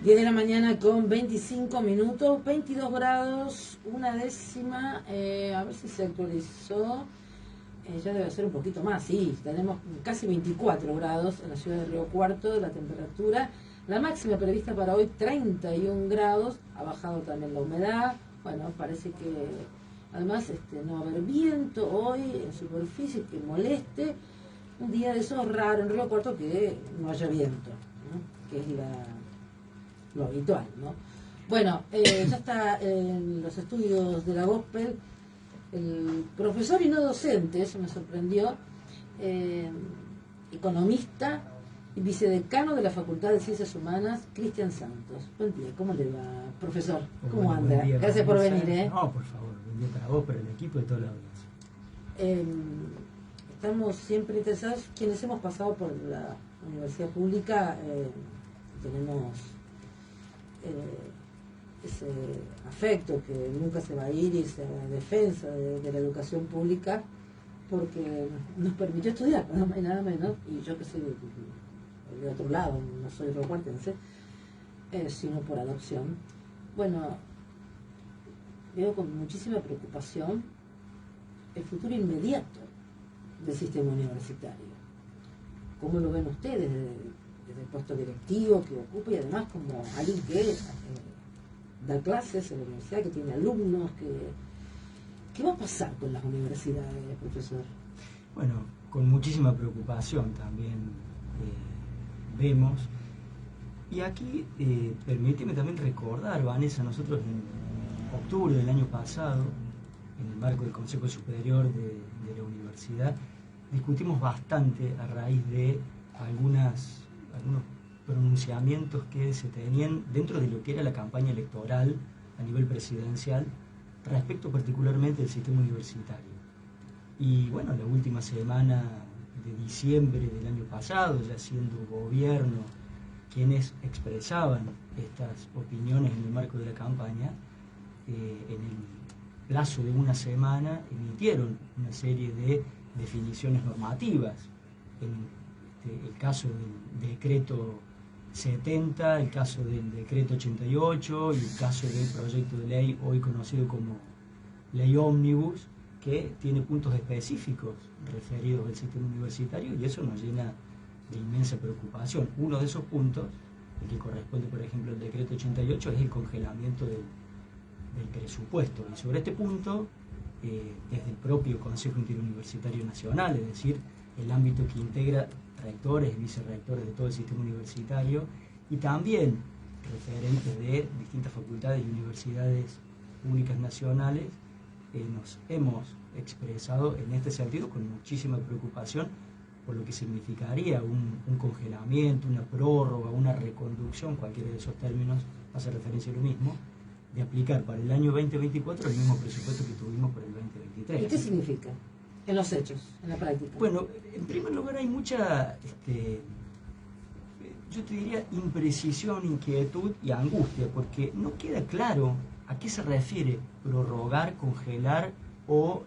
10 de la mañana con 25 minutos, 22 grados, una décima, a ver si se actualizó, ya debe ser un poquito más, sí, tenemos casi 24 grados en la ciudad de Río Cuarto, la temperatura, la máxima prevista para hoy 31 grados, ha bajado también la humedad, bueno, parece que además no va a haber viento hoy en superficie que moleste, un día de esos raro en Río Cuarto que no haya viento, ¿no? Que es lo habitual, ¿no? Bueno, ya está en los estudios de la Gospel el profesor y no docente, eso me sorprendió, economista y vicedecano de la Facultad de Ciencias Humanas, Cristian Santos. Buen día, ¿cómo le va, profesor? ¿Cómo anda? Buen día, Gracias por venir, ¿eh? No, por favor, buen día para vos, para el equipo y toda la audiencia. Estamos siempre interesados, quienes hemos pasado por la universidad pública, tenemos ese afecto que nunca se va a ir y esa defensa de la educación pública porque nos permitió estudiar, nada más y nada menos, y yo que soy de otro lado, no soy riocuartense, sino por adopción. Bueno, veo con muchísima preocupación el futuro inmediato del sistema universitario. ¿Cómo lo ven ustedes desde el puesto directivo que ocupa y además como alguien que da clases en la universidad, que tiene alumnos, ¿qué va a pasar con las universidades, profesor? Bueno, con muchísima preocupación también vemos, y aquí permíteme también recordar, Vanessa, nosotros en octubre del año pasado, en el marco del Consejo Superior de la Universidad, discutimos bastante a raíz de algunos pronunciamientos que se tenían dentro de lo que era la campaña electoral a nivel presidencial respecto particularmente del sistema universitario. Y bueno, la última semana de diciembre del año pasado, ya siendo gobierno quienes expresaban estas opiniones en el marco de la campaña, en el plazo de una semana emitieron una serie de definiciones normativas. En el caso del decreto 70, el caso del decreto 88 y el caso del proyecto de ley hoy conocido como ley ómnibus, que tiene puntos específicos referidos al sistema universitario, y eso nos llena de inmensa preocupación. Uno de esos puntos, el que corresponde por ejemplo al decreto 88, es el congelamiento del presupuesto, y sobre este punto desde el propio Consejo Interuniversitario Nacional, es decir, el ámbito que integra rectores y vicerrectores de todo el sistema universitario y también referentes de distintas facultades y universidades públicas nacionales, nos hemos expresado en este sentido con muchísima preocupación por lo que significaría un congelamiento, una prórroga, una reconducción, cualquiera de esos términos hace referencia a lo mismo, de aplicar para el año 2024 el mismo presupuesto que tuvimos para el 2023. ¿Y qué significa en los hechos, en la práctica? Bueno, en primer lugar hay mucha, yo te diría, imprecisión, inquietud y angustia, porque no queda claro a qué se refiere prorrogar, congelar o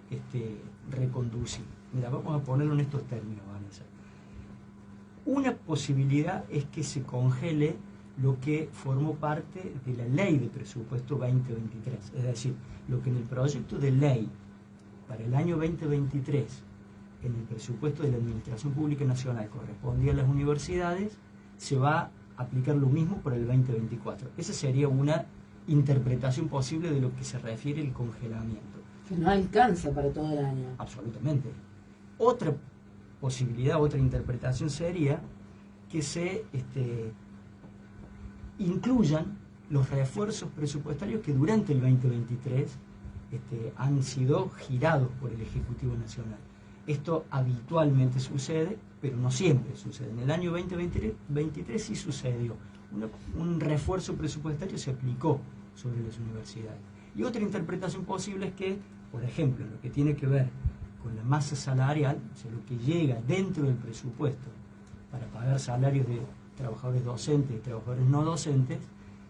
reconducir. Mira, vamos a ponerlo en estos términos, Vanessa. Una posibilidad es que se congele lo que formó parte de la ley de presupuesto 2023, es decir, lo que en el proyecto de ley para el año 2023 en el presupuesto de la Administración Pública Nacional correspondía a las universidades, se va a aplicar lo mismo para el 2024. Esa sería una interpretación posible de lo que se refiere al congelamiento. Que no alcanza para todo el año. Absolutamente. Otra posibilidad, otra interpretación sería que se incluyan los refuerzos presupuestarios que durante el 2023 han sido girados por el Ejecutivo Nacional. Esto habitualmente sucede, pero no siempre sucede. En el año 2023 sí sucedió. Un refuerzo presupuestario se aplicó sobre las universidades. Y otra interpretación posible es que, por ejemplo, en lo que tiene que ver con la masa salarial, o sea, lo que llega dentro del presupuesto para pagar salarios de trabajadores docentes y trabajadores no docentes,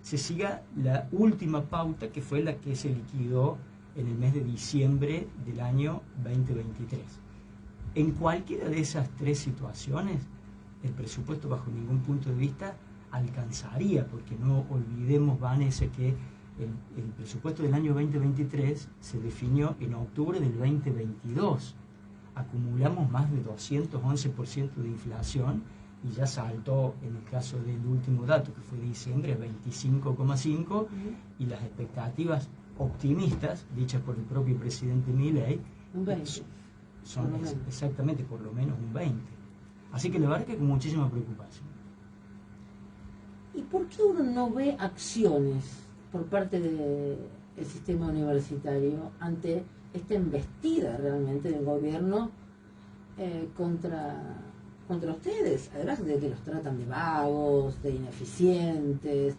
se siga la última pauta que fue la que se liquidó en el mes de diciembre del año 2023. En cualquiera de esas tres situaciones, el presupuesto bajo ningún punto de vista alcanzaría, porque no olvidemos, Vanessa, que el presupuesto del año 2023 se definió en octubre del 2022. Acumulamos más de 211% de inflación y ya saltó, en el caso del último dato, que fue diciembre, a 25,5%, y las expectativas optimistas, dichas por el propio presidente Milei, un 20%. Son exactamente por lo menos un 20%. Así que la verdad que con muchísima preocupación. ¿Y por qué uno no ve acciones por parte del sistema universitario ante esta embestida realmente del gobierno contra ustedes? Además de que los tratan de vagos, de ineficientes,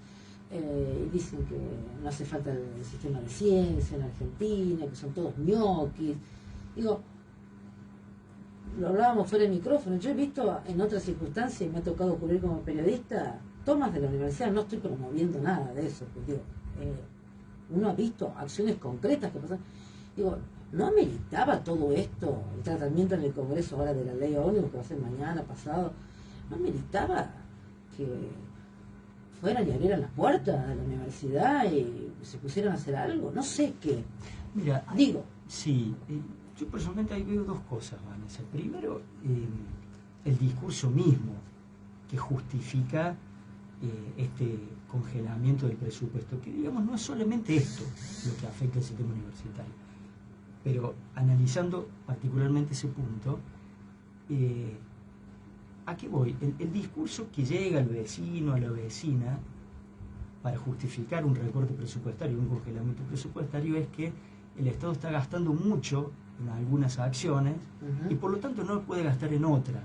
y dicen que no hace falta el sistema de ciencia en Argentina, que son todos ñoquis. Digo, lo hablábamos fuera de micrófono, yo he visto en otras circunstancias, y me ha tocado cubrir como periodista, tomas de la universidad, no estoy promoviendo nada de eso, porque digo, uno ha visto acciones concretas que pasan. Digo, ¿no ameritaba todo esto, el tratamiento en el Congreso ahora de la ley ómnibus que va a ser mañana, pasado? ¿No ameritaba que fueran y abrieran las puertas de la universidad y se pusieran a hacer algo? No sé qué. Mira, digo. Sí, yo personalmente ahí veo dos cosas, Vanessa. Primero, el discurso mismo que justifica este congelamiento del presupuesto, que digamos no es solamente esto lo que afecta al sistema universitario, pero analizando particularmente ese punto, ¿a qué voy? El discurso que llega al vecino, a la vecina, para justificar un recorte presupuestario, un congelamiento presupuestario, es que el Estado está gastando mucho en algunas acciones y por lo tanto no puede gastar en otra.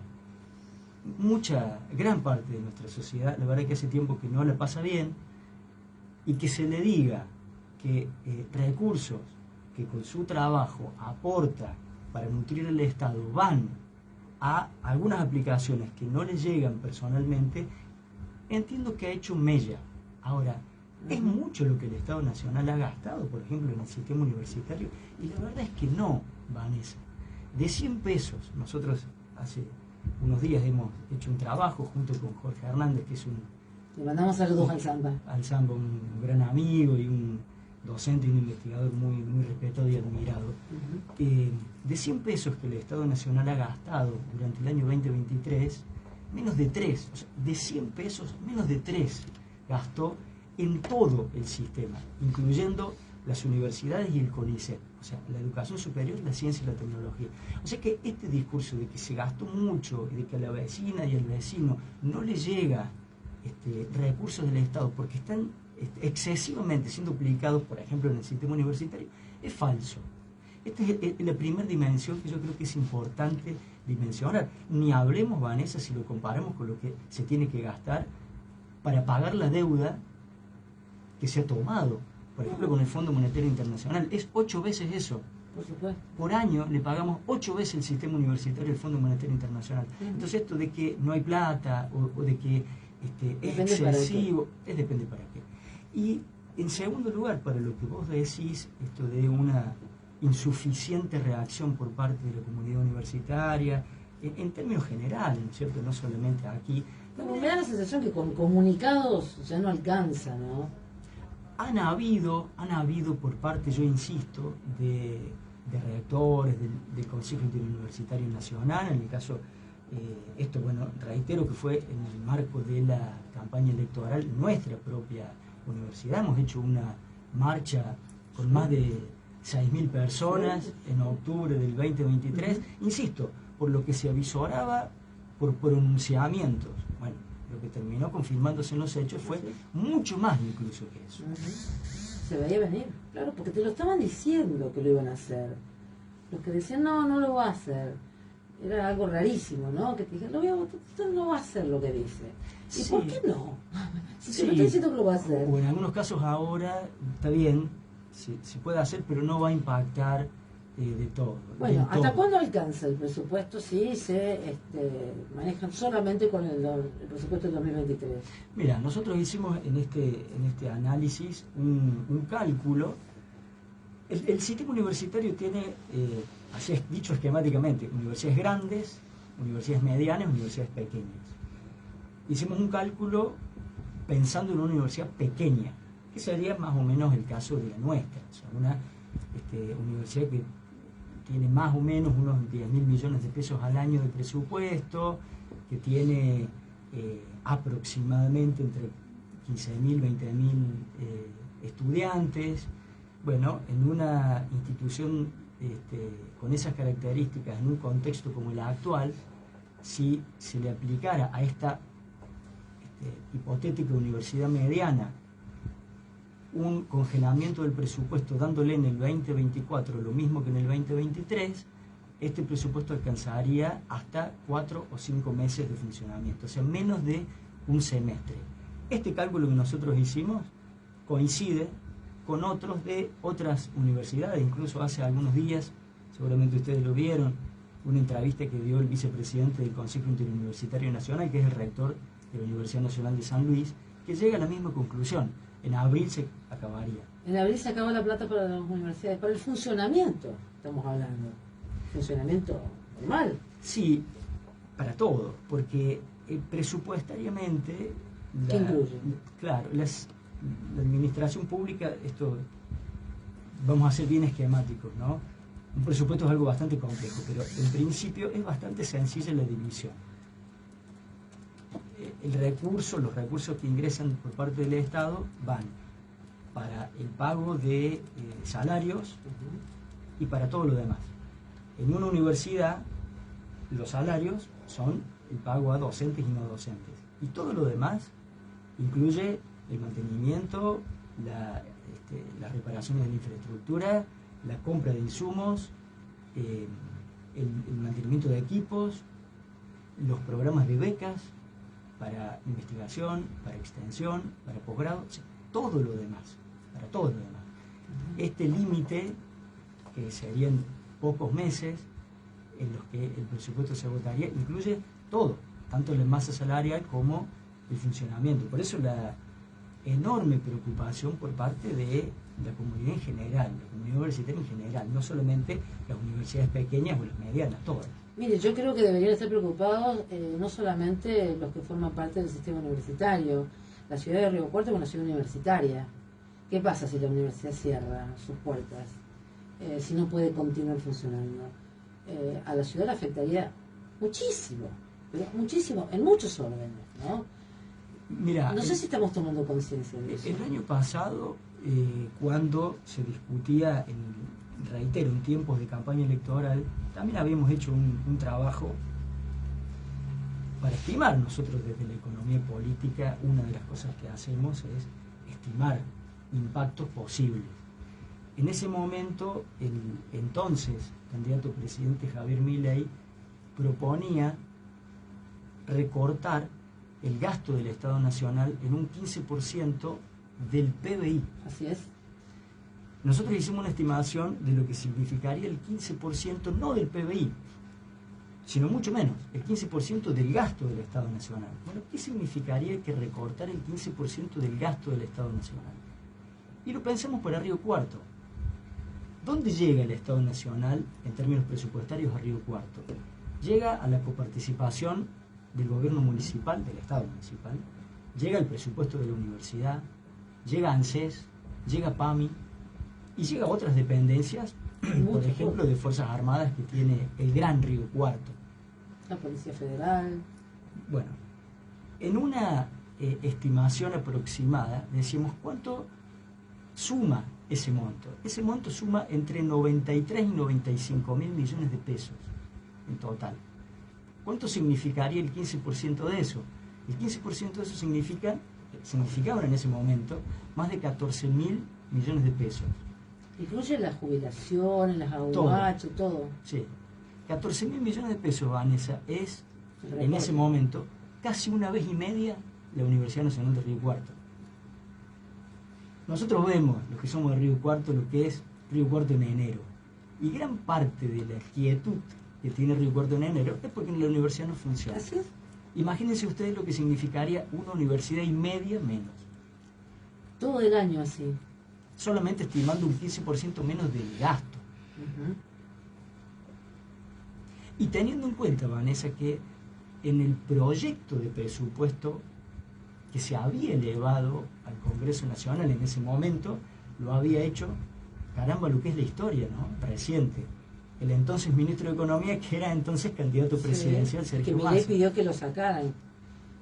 Gran parte de nuestra sociedad, la verdad que hace tiempo que no la pasa bien, y que se le diga que recursos que con su trabajo aporta para nutrir el Estado van a algunas aplicaciones que no le llegan personalmente, entiendo que ha hecho mella. Ahora, es mucho lo que el Estado Nacional ha gastado, por ejemplo, en el sistema universitario, y la verdad es que no, Vanessa. De 100 pesos, nosotros hace unos días hemos hecho un trabajo junto con Jorge Hernández, que es le mandamos saludos al Samba. Al Samba, un gran amigo y un docente y un investigador muy, muy respetado y admirado. De 100 pesos que el Estado Nacional ha gastado durante el año 2023, menos de 3, o sea, de 100 pesos, menos de 3 gastó en todo el sistema, incluyendo las universidades y el CONICET, o sea, la educación superior, la ciencia y la tecnología. O sea que este discurso de que se gastó mucho y de que a la vecina y al vecino no le llega recursos del Estado porque están excesivamente siendo aplicados, por ejemplo, en el sistema universitario, es falso. Esta es la primera dimensión que yo creo que es importante dimensionar. Ni hablemos, Vanessa, si lo comparamos con lo que se tiene que gastar para pagar la deuda que se ha tomado, por ejemplo, con el Fondo Monetario Internacional. Es 8 veces eso. Por supuesto. Por año le pagamos 8 veces el sistema universitario al Fondo Monetario Internacional. Entonces esto de que no hay plata o de que es excesivo, depende para qué. Y en segundo lugar, para lo que vos decís, esto de una insuficiente reacción por parte de la comunidad universitaria, en términos generales, ¿no es cierto? No solamente aquí. Como me da la sensación que con comunicados ya no alcanza, ¿no? Han habido por parte, yo insisto, de rectores, del Consejo Interuniversitario Nacional, en el caso, esto, bueno, reitero que fue en el marco de la campaña electoral, nuestra propia universidad, hemos hecho una marcha con más de 6.000 personas en octubre del 2023, insisto, por lo que se avisoraba por pronunciamientos. Bueno, lo que terminó confirmándose en los hechos fue mucho más incluso que eso. Se veía venir, claro, porque te lo estaban diciendo que lo iban a hacer. Los que decían, no lo va a hacer. Era algo rarísimo, ¿no? Que te dijeron, usted no va a hacer lo que dice. ¿Y por qué no? Si se lo está diciendo que lo va a hacer. O en algunos casos ahora, está bien, se puede hacer, pero no va a impactar de todo. Bueno, ¿hasta cuándo alcanza el presupuesto si se manejan solamente con el presupuesto del 2023? Mira, nosotros hicimos en este análisis un cálculo El sistema universitario tiene, así es dicho esquemáticamente, universidades grandes, universidades medianas, universidades pequeñas. Hicimos un cálculo pensando en una universidad pequeña, que sería más o menos el caso de la nuestra, o sea, una universidad que tiene más o menos unos 10.000 millones de pesos al año de presupuesto, que tiene aproximadamente entre 15.000, 20.000 estudiantes. Bueno, en una institución con esas características, en un contexto como el actual, si se le aplicara a esta hipotética universidad mediana un congelamiento del presupuesto dándole en el 2024 lo mismo que en el 2023, este presupuesto alcanzaría hasta 4 o 5 meses de funcionamiento, o sea, menos de un semestre. Este cálculo que nosotros hicimos coincide con otros de otras universidades, incluso hace algunos días, seguramente ustedes lo vieron, una entrevista que dio el vicepresidente del Consejo Interuniversitario Nacional, que es el rector de la Universidad Nacional de San Luis, que llega a la misma conclusión. En abril se acabaría. En abril se acaba la plata para las universidades, para el funcionamiento, estamos hablando. Funcionamiento normal. Sí, para todo, porque presupuestariamente... ¿Qué incluye? Claro, la administración pública, esto vamos a ser bien esquemáticos, ¿no? Un presupuesto es algo bastante complejo, pero en principio es bastante sencilla la división. Los recursos que ingresan por parte del Estado van para el pago de salarios y para todo lo demás. En una universidad, los salarios son el pago a docentes y no docentes. Y todo lo demás incluye el mantenimiento, las reparaciones de la infraestructura, la compra de insumos, el mantenimiento de equipos, los programas de becas para investigación, para extensión, para posgrado, o sea, todo lo demás, para todo lo demás. Este límite, que serían pocos meses en los que el presupuesto se agotaría, incluye todo, tanto la masa salarial como el funcionamiento. Por eso la enorme preocupación por parte de la comunidad en general, la comunidad universitaria en general, no solamente las universidades pequeñas o las medianas, todas. Mire, yo creo que deberían estar preocupados no solamente los que forman parte del sistema universitario. La ciudad de Río Cuarto es una ciudad universitaria. ¿Qué pasa si la universidad cierra sus puertas? Si no puede continuar funcionando. A la ciudad le afectaría muchísimo, pero muchísimo, en muchos órdenes, ¿no? Mira, no sé si estamos tomando conciencia de eso. El año pasado, cuando se discutía, reitero, en tiempos de campaña electoral, también habíamos hecho un trabajo para estimar. Nosotros desde la economía política, una de las cosas que hacemos es estimar impactos posibles. En ese momento, el entonces candidato presidente Javier Milei proponía recortar el gasto del Estado Nacional en un 15% del PBI. Así es. Nosotros hicimos una estimación de lo que significaría el 15% no del PBI, sino mucho menos, el 15% del gasto del Estado Nacional. Bueno, ¿qué significaría que recortar el 15% del gasto del Estado Nacional? Y lo pensamos para Río Cuarto. ¿Dónde llega el Estado Nacional en términos presupuestarios a Río Cuarto? Llega a la coparticipación del gobierno municipal, del Estado municipal, llega el presupuesto de la universidad, llega ANSES, llega PAMI y llega a otras dependencias, por ejemplo, de Fuerzas Armadas que tiene el Gran Río Cuarto. La Policía Federal. Bueno, en una estimación aproximada decimos cuánto suma ese monto. Ese monto suma entre 93 y 95 mil millones de pesos en total. ¿Cuánto significaría el 15% de eso? El 15% de eso significaba en ese momento más de 14 mil millones de pesos. Incluye las jubilaciones, las AUH, todo. Sí. 14 mil millones de pesos, Vanessa, es en ese momento casi una vez y media la Universidad Nacional de Río Cuarto. Nosotros vemos, los que somos de Río Cuarto, lo que es Río Cuarto en enero. Y gran parte de la quietud que tiene Río Cuarto en enero es porque la universidad no funciona. ¿Así es? Imagínense ustedes lo que significaría una universidad y media menos. Todo el año así. solamente estimando un 15% menos del gasto. Ujú. Y teniendo en cuenta, Vanessa, que en el proyecto de presupuesto que se había elevado al Congreso Nacional en ese momento, lo había hecho, caramba, lo que es la historia, ¿no? Reciente. El entonces ministro de Economía, que era entonces candidato presidencial, Sí, Sergio que Milei Massa. pidió que lo sacaran,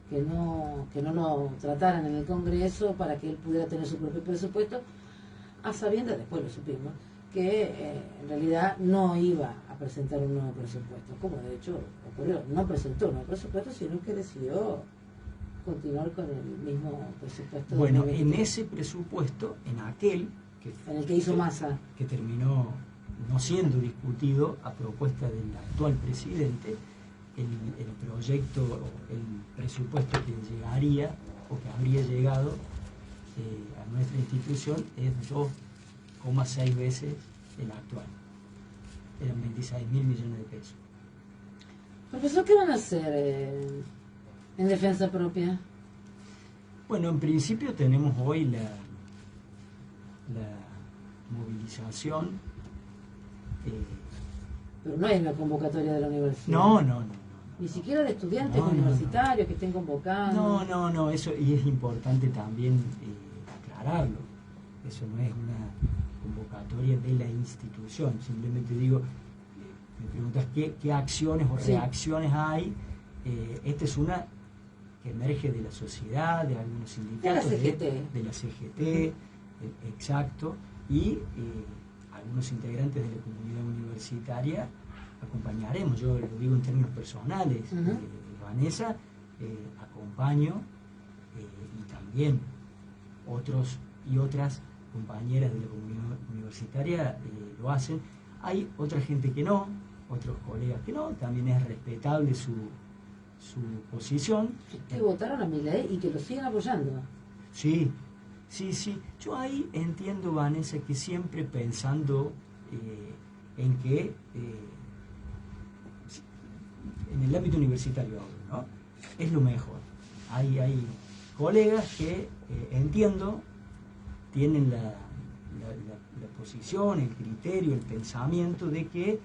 que no lo trataran en el Congreso para que él pudiera tener su propio presupuesto, a sabiendas, después lo supimos, que en realidad no iba a presentar un nuevo presupuesto, como de hecho ocurrió. No presentó un nuevo presupuesto, sino que decidió continuar con el mismo presupuesto. Bueno, en 2023, ese presupuesto, en aquel en el que hizo Massa. que terminó no siendo discutido a propuesta del actual presidente, el proyecto, el presupuesto que llegaría o que habría llegado a nuestra institución es 2,6 veces el actual. Eran 26.000 millones de pesos. Profesor, ¿qué van a hacer en defensa propia? Bueno, en principio tenemos hoy la movilización. Pero no hay una convocatoria de la universidad. No. Ni siquiera de estudiantes No. universitarios que estén convocando. No, eso, y es importante también aclararlo. Eso no es una convocatoria de la institución. Simplemente digo, me preguntas qué acciones o Sí. reacciones hay. Esta es una que emerge de la sociedad, de algunos sindicatos, De la CGT. de la CGT, exacto, y algunos integrantes de la comunidad universitaria acompañaremos. Yo lo digo en términos personales, Ujú. Vanessa, acompaño, y también otros y otras compañeras de la comunidad universitaria lo hacen. Hay otra gente que no, otros colegas que no, también es respetable su posición. Que votaron a Milei y que lo siguen apoyando. Sí. Yo ahí entiendo, Vanessa, que siempre pensando en que en el ámbito universitario ahora, ¿no? Es lo mejor. Hay colegas que entiendo tienen la posición, el criterio, el pensamiento de que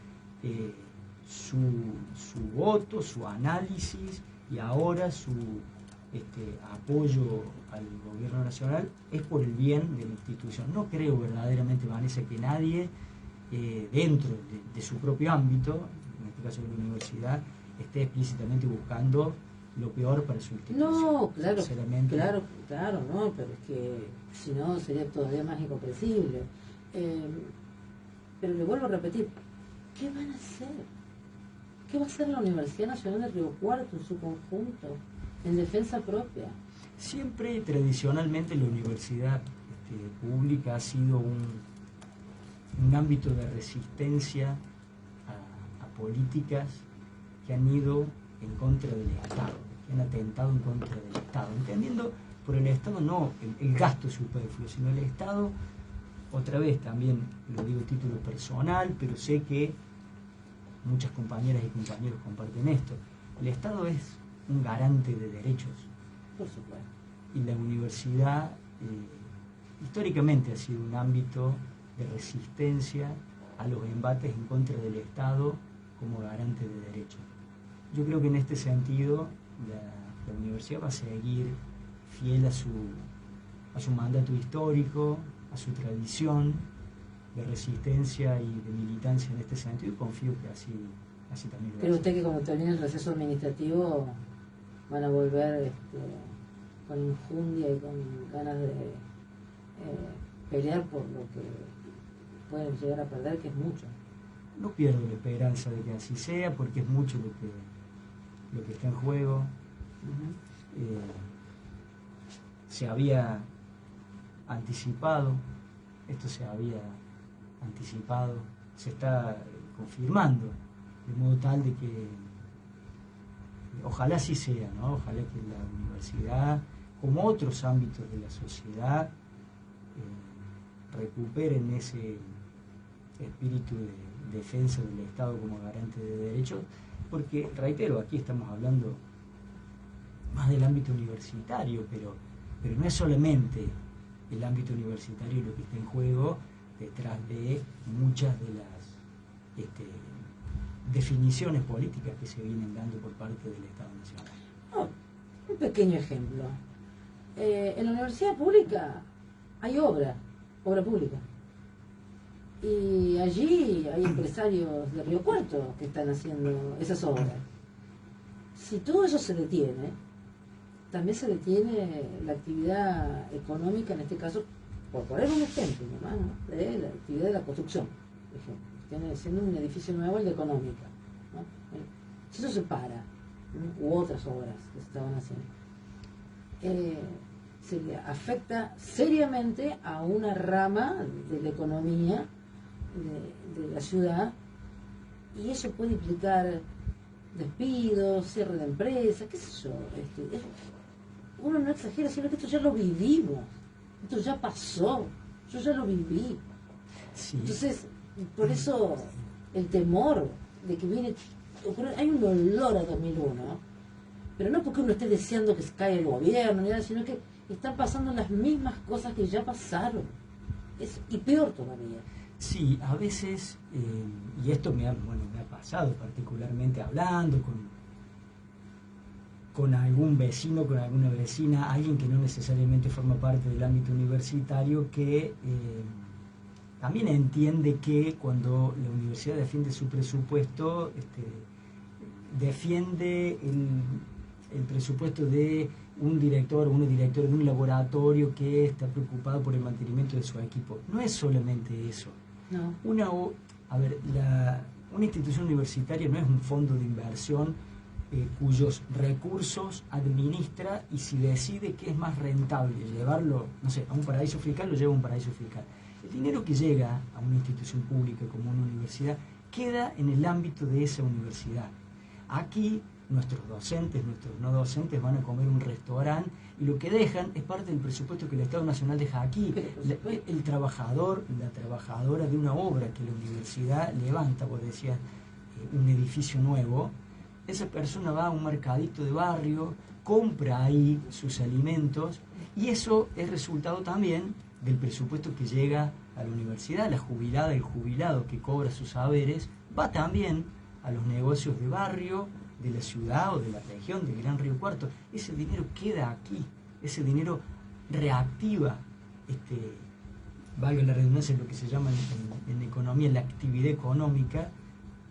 su voto, su análisis y ahora su apoyo al gobierno nacional es por el bien de la institución. No creo verdaderamente, Vanessa, que nadie dentro de su propio ámbito, en este caso de la universidad, esté explícitamente buscando lo peor para su institución. No, claro, Sinceramente. claro, no, pero es que si no sería todavía más incomprensible. Pero le vuelvo a repetir, ¿qué van a hacer? ¿Qué va a hacer la Universidad Nacional de Río Cuarto en su conjunto, en defensa propia? Siempre, tradicionalmente, la universidad pública ha sido un ámbito de resistencia a políticas que han ido en contra del Estado, que han atentado en contra del Estado, entendiendo por el Estado no el gasto superfluo, sino el Estado, otra vez también lo digo a título personal, pero sé que muchas compañeras y compañeros comparten esto. El Estado es un garante de derechos. Por supuesto. Y la universidad históricamente ha sido un ámbito de resistencia a los embates en contra del Estado como garante de derechos. Yo creo que en este sentido la universidad va a seguir fiel a su mandato histórico, a su tradición de resistencia y de militancia en este sentido, y confío que así también lo va a ¿Cree hacer. usted que cuando termine el receso administrativo van a volver con injundia y con ganas de pelear por lo que pueden llegar a perder, que es mucho? No pierdo la esperanza de que así sea, porque es mucho lo que está en juego. Ujú. Se había anticipado, esto se había anticipado, se está confirmando, de modo tal de que ojalá así sea, ¿no? Ojalá que la universidad, como otros ámbitos de la sociedad, recuperen ese espíritu de defensa del Estado como garante de derechos, porque, reitero, aquí estamos hablando más del ámbito universitario, pero no es solamente el ámbito universitario y lo que está en juego detrás de muchas de las definiciones políticas que se vienen dando por parte del Estado Nacional. Oh, un pequeño ejemplo. En la universidad pública hay obra pública. Y allí hay empresarios de Río Cuarto que están haciendo esas obras. Si todo eso se detiene, también se detiene la actividad económica, en este caso, por poner un ejemplo nomás, ¿no?, de la actividad de la construcción, por ejemplo. Tiene siendo un edificio nuevo el de económica, ¿no? Si eso se para, ¿no?, u otras obras que se estaban haciendo, se le afecta seriamente a una rama de la economía de la ciudad, y eso puede implicar despidos, cierre de empresas, qué sé yo. Uno no exagera, sino que esto ya lo vivimos, esto ya pasó, yo ya lo viví. Sí. Entonces, por eso el temor de que viene, hay un olor a 2001, pero no porque uno esté deseando que se caiga el gobierno, ni nada, sino que están pasando las mismas cosas que ya pasaron, y peor todavía. Sí, a veces, y esto me ha pasado particularmente hablando con algún vecino, con alguna vecina, alguien que no necesariamente forma parte del ámbito universitario, que también entiende que cuando la universidad defiende su presupuesto, defiende el presupuesto de un director o una directora de un laboratorio que está preocupado por el mantenimiento de su equipo. No es solamente eso. No. Una institución universitaria no es un fondo de inversión cuyos recursos administra, y si decide que es más rentable llevarlo, no sé, a un paraíso fiscal, lo lleva a un paraíso fiscal. El dinero que llega a una institución pública como una universidad queda en el ámbito de esa universidad. Aquí nuestros docentes, nuestros no docentes van a comer un restaurante, y lo que dejan es parte del presupuesto que el Estado Nacional deja aquí. El trabajador, la trabajadora de una obra que la universidad levanta, vos decías, un edificio nuevo, esa persona va a un mercadito de barrio, compra ahí sus alimentos, y eso es resultado también del presupuesto que llega a la universidad. La jubilada, el jubilado que cobra sus saberes, va también a los negocios de barrio, de la ciudad o de la región del Gran Río Cuarto. Ese dinero queda aquí, ese dinero reactiva, valga la redundancia, lo que se llama en economía la actividad económica.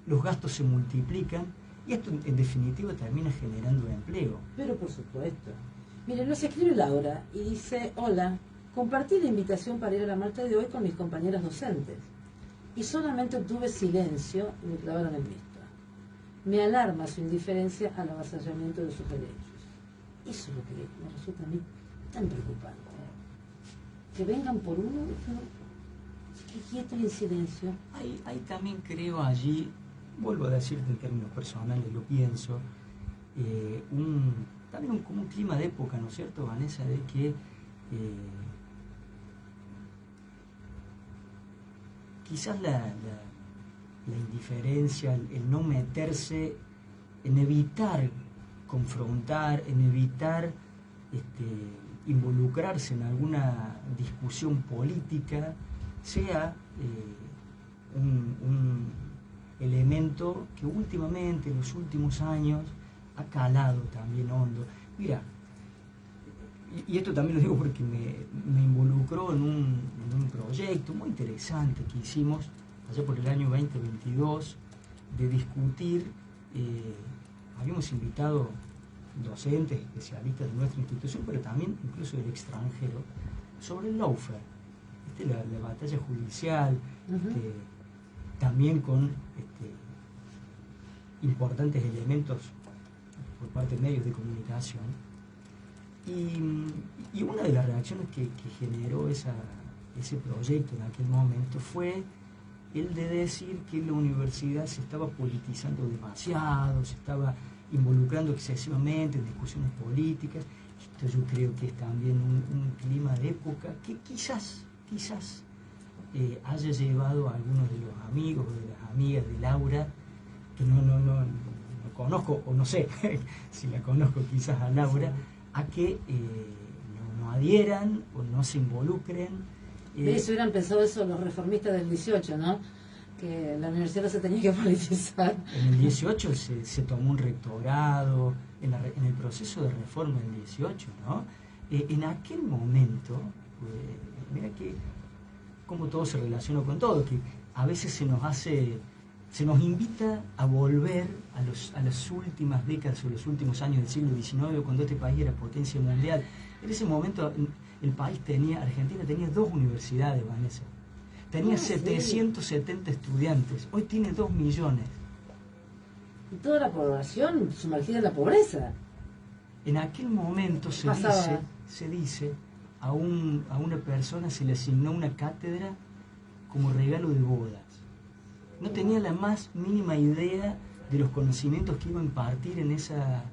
Los gastos se multiplican y esto en definitiva termina generando empleo. Pero por supuesto. Miren, nos escribe Laura y dice: hola, compartí la invitación para ir a la marcha de hoy con mis compañeras docentes y solamente obtuve silencio y me clavaron el visto. Me alarma su indiferencia al avasallamiento de sus derechos. Eso es lo que me resulta a mí tan preocupante. Que vengan por uno, que quieto y en silencio. Hay también, creo, allí, vuelvo a decirte en términos personales, lo pienso, también como un clima de época, ¿no es cierto, Vanessa?, de que quizás la indiferencia, el no meterse, en evitar confrontar, en evitar involucrarse en alguna discusión política, sea un elemento que últimamente, en los últimos años, ha calado también hondo. Mira, y esto también lo digo porque me involucró en un proyecto muy interesante que hicimos allá por el año 2022, de discutir, habíamos invitado docentes, especialistas de nuestra institución, pero también incluso del extranjero, sobre el lawfare, la batalla judicial, también con importantes elementos por parte de medios de comunicación. Y una de las reacciones que generó ese proyecto en aquel momento fue el de decir que la universidad se estaba politizando demasiado, se estaba involucrando excesivamente en discusiones políticas. Esto yo creo que es también un clima de época que quizás haya llevado a algunos de los amigos o de las amigas de Laura, que no conozco, o no sé si la conozco quizás a Laura, a que no adhieran o no se involucren. Se hubieran pensado eso los reformistas del 18, ¿no? Que la universidad no se tenía que politizar. En el 18 se tomó un rectorado, en el proceso de reforma del 18, ¿no? En aquel momento, mira que como todo se relaciona con todo, que a veces se nos invita a volver a las últimas décadas o los últimos años del siglo XIX, cuando este país era potencia mundial. En ese momento Argentina tenía 2 universidades, Vanessa. Tenía 770 estudiantes, hoy tiene 2 millones. Y toda la población sumergida en la pobreza. En aquel momento se dice a una persona se le asignó una cátedra como regalo de bodas. No tenía la más mínima idea de los conocimientos que iba a impartir en esa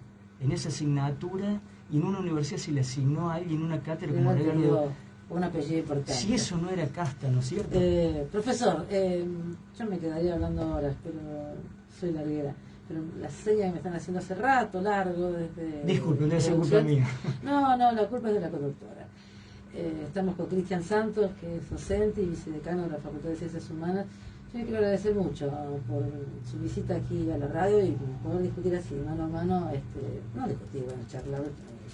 asignatura, y en una universidad se le asignó a alguien una cátedra como regalo de bodas. Un apellido importante. Si eso no era casta, ¿no es cierto? Profesor, yo me quedaría hablando horas, pero soy larguera. Pero la seña que me están haciendo hace rato, largo, desde... Disculpe, no es culpa mía. No, la culpa es de la conductora. Estamos con Cristian Santos, que es docente y vicedecano de la Facultad de Ciencias Humanas. Yo le quiero agradecer mucho por su visita aquí a la radio y poder discutir así, mano a mano, no discutir, bueno, charlar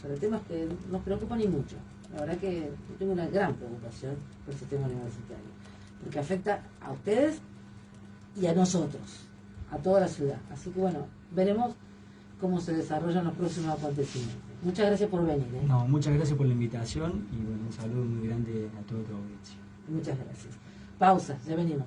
sobre temas que nos preocupan y mucho. La verdad que tengo una gran preocupación por el sistema universitario, porque afecta a ustedes y a nosotros, a toda la ciudad. Así que bueno, veremos cómo se desarrollan los próximos acontecimientos. Muchas gracias por venir. No, muchas gracias por la invitación y bueno, un saludo muy grande a toda tu audiencia. Muchas gracias. Pausa, ya venimos.